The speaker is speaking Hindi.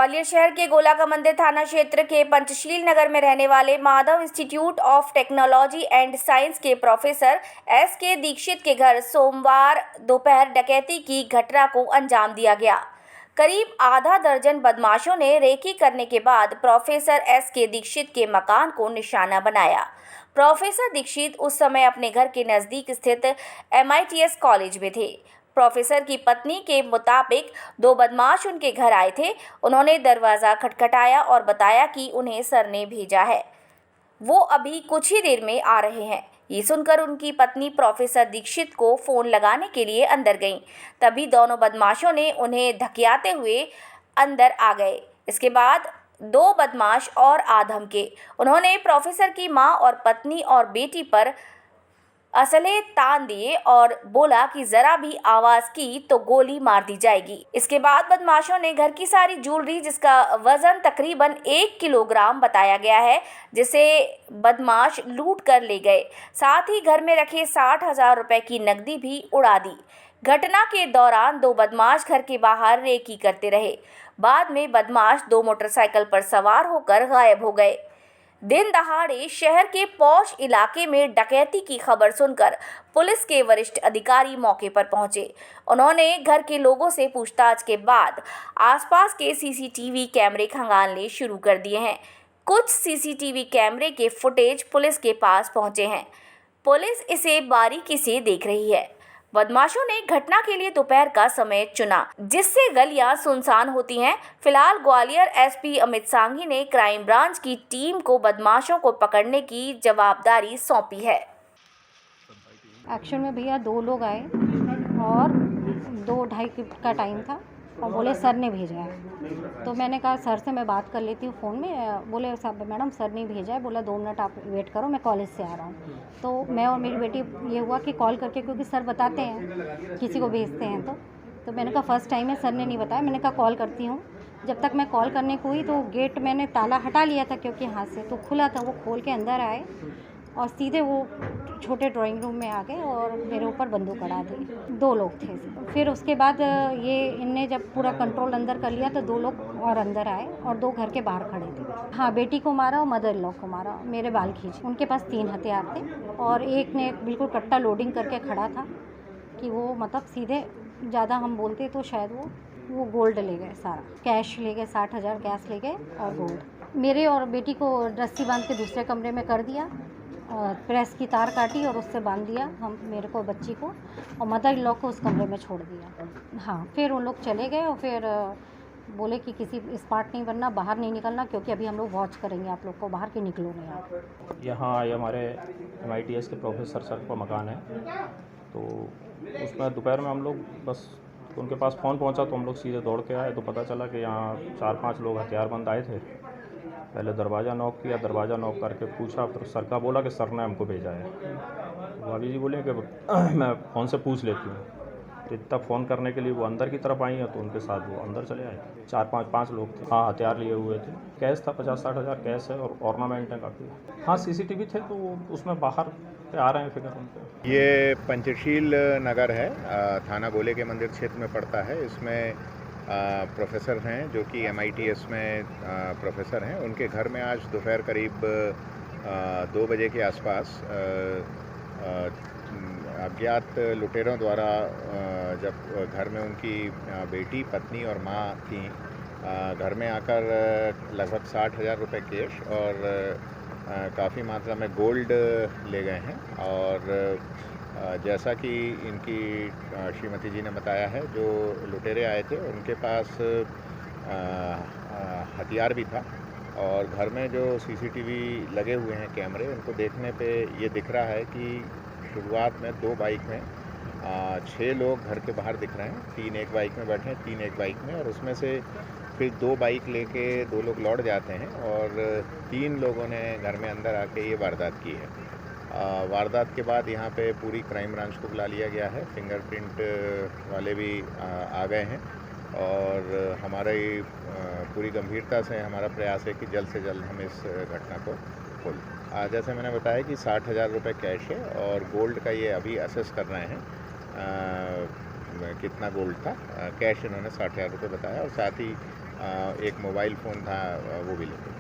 ग्वालियर शहर के गोला का मंदिर थाना क्षेत्र के पंचशील नगर में रहने वाले Madhav institute of technology and science के प्रोफेसर एस.के. दीक्षित के घर सोमवार दोपहर डकैती की घटना को अंजाम दिया गया। करीब आधा दर्जन बदमाशों ने रेकी करने के बाद प्रोफेसर एस.के. दीक्षित के मकान को निशाना बनाया। प्रोफेसर दीक्षित उस समय अपने घर के नज़दीक स्थित MITS कॉलेज में थे। प्रोफेसर की पत्नी के मुताबिक दो बदमाश उनके घर आए थे। उन्होंने दरवाज़ा खटखटाया और बताया कि उन्हें सर ने भेजा है, वो अभी कुछ ही देर में आ रहे हैं। ये सुनकर उनकी पत्नी प्रोफेसर दीक्षित को फ़ोन लगाने के लिए अंदर गईं। तभी दोनों बदमाशों ने उन्हें धकियाते हुए अंदर आ गए। इसके बाद दो बदमाश और आ धमके। उन्होंने प्रोफेसर की मां और पत्नी और बेटी पर असले तान दिए और बोला कि जरा भी आवाज की तो गोली मार दी जाएगी। इसके बाद बदमाशों ने घर की सारी ज्वेलरी, जिसका वजन तकरीबन 1 किलोग्राम बताया गया है, जिसे बदमाश लूट कर ले गए। साथ ही घर में रखे 60,000 रुपए की नकदी भी उड़ा दी। घटना के दौरान दो बदमाश घर के बाहर रेकी करते रहे। बाद में बदमाश दो मोटरसाइकिल पर सवार होकर गायब हो गए। दिन दहाड़े शहर के पॉश इलाके में डकैती की खबर सुनकर पुलिस के वरिष्ठ अधिकारी मौके पर पहुंचे। उन्होंने घर के लोगों से पूछताछ के बाद आसपास के CCTV कैमरे खंगालने शुरू कर दिए हैं। कुछ CCTV कैमरे के फुटेज पुलिस के पास पहुंचे हैं। पुलिस इसे बारीकी से देख रही है। बदमाशों ने घटना के लिए दोपहर का समय चुना, जिससे गलियां सुनसान होती हैं। फिलहाल ग्वालियर SP अमित सांघी ने क्राइम ब्रांच की टीम को बदमाशों को पकड़ने की जवाबदारी सौंपी है। एक्शन में भैया 2 लोग आए और 2-2:30 का टाइम था और बोले सर ने भेजा है। तो मैंने कहा सर से मैं बात कर लेती हूँ फ़ोन में। बोले साहब मैडम सर ने भेजा है। बोला 2 मिनट आप वेट करो, मैं कॉलेज से आ रहा हूँ। तो मैं और मेरी बेटी ये हुआ कि कॉल करके, क्योंकि सर बताते हैं किसी को भेजते हैं, तो मैंने कहा फ़र्स्ट टाइम है, सर ने नहीं बताया। मैंने कहा कॉल करती हूँ। जब तक मैं कॉल करने को हुई तो गेट मैंने ताला हटा लिया था, क्योंकि हाथ से तो खुला था। वो खोल के अंदर आए और सीधे वो छोटे ड्राइंग रूम में आ गए और मेरे ऊपर बंदूक अड़ा दी। 2 लोग थे। फिर उसके बाद ये इनने जब पूरा कंट्रोल अंदर कर लिया तो 2 लोग और अंदर आए और 2 घर के बाहर खड़े थे। हाँ, बेटी को मारा और मदर इन लॉ को मारा, मेरे बाल खींचे। उनके पास 3 हथियार थे और एक ने बिल्कुल कट्टा लोडिंग करके खड़ा था कि वो मतलब सीधे, ज़्यादा हम बोलते तो शायद वो गोल्ड ले गए, सारा कैश ले गए, 60,000 कैश ले गए और गोल्ड। मेरे और बेटी को रस्सी बांध के दूसरे कमरे में कर दिया और प्रेस की तार काटी और उससे बांध दिया मेरे को, बच्ची को, और मदर इन लॉ को उस कमरे में छोड़ दिया। हाँ, फिर उन लोग चले गए और फिर बोले कि किसी स्मार्ट नहीं बनना, बाहर नहीं निकलना, क्योंकि अभी हम लोग वॉच करेंगे आप लोग को, बाहर के निकलो नहीं आप। यहाँ आए हमारे MITS के प्रोफेसर सर का मकान है, तो उसमें दोपहर में हम लोग बस उनके पास फ़ोन पहुंचा तो हम लोग सीधे दौड़ के आए। तो पता चला कि यहाँ 4-5 लोग हथियारबंद आए थे। पहले दरवाज़ा नॉक किया, दरवाज़ा नॉक करके पूछा, फिर सर का बोला कि सर ने हमको भेजा है। भाभी जी बोले कि मैं फ़ोन से पूछ लेती हूँ। तो इतना फ़ोन करने के लिए वो अंदर की तरफ आई हैं, तो उनके साथ वो अंदर चले आए। 4-5 लोग थे। हाँ, हथियार लिए हुए थे। कैश था 50-60 हज़ार कैश है और ऑर्नामेंट है काफ़ी। हाँ, CCTV थे, तो उसमें बाहर पे आ रहे हैं फिगर उनके। ये पंचशील नगर है, थाना गोले के मंदिर क्षेत्र में पड़ता है। इसमें प्रोफेसर हैं जो कि MITS में प्रोफेसर हैं। उनके घर में आज दोपहर करीब 2 बजे के आसपास अज्ञात लुटेरों द्वारा जब घर में उनकी बेटी, पत्नी और माँ थी, घर में आकर लगभग 60,000 रुपये कैश और काफ़ी मात्रा में गोल्ड ले गए हैं। और जैसा कि इनकी श्रीमती जी ने बताया है, जो लुटेरे आए थे उनके पास हथियार भी था और घर में जो CCTV लगे हुए हैं कैमरे, उनको देखने पे ये दिख रहा है कि शुरुआत में 2 बाइक में 6 लोग घर के बाहर दिख रहे हैं। 3 एक बाइक में बैठे हैं, 3 एक बाइक में, और उसमें से फिर 2 बाइक लेके 2 लोग लौट जाते हैं और 3 लोगों ने घर में अंदर आके ये वारदात की है। वारदात के बाद यहाँ पे पूरी क्राइम ब्रांच को बुला लिया गया है। फिंगरप्रिंट वाले भी आ गए हैं और हमारी पूरी गंभीरता से हमारा प्रयास है कि जल्द से जल्द हम इस घटना को खोलें। जैसे मैंने बताया कि 60,000 रुपये कैश है और गोल्ड का ये अभी असेस कर रहे हैं कितना गोल्ड था। कैश इन्होंने 60,000 रुपये बताया और साथ ही एक मोबाइल फ़ोन था वो भी लेके गए।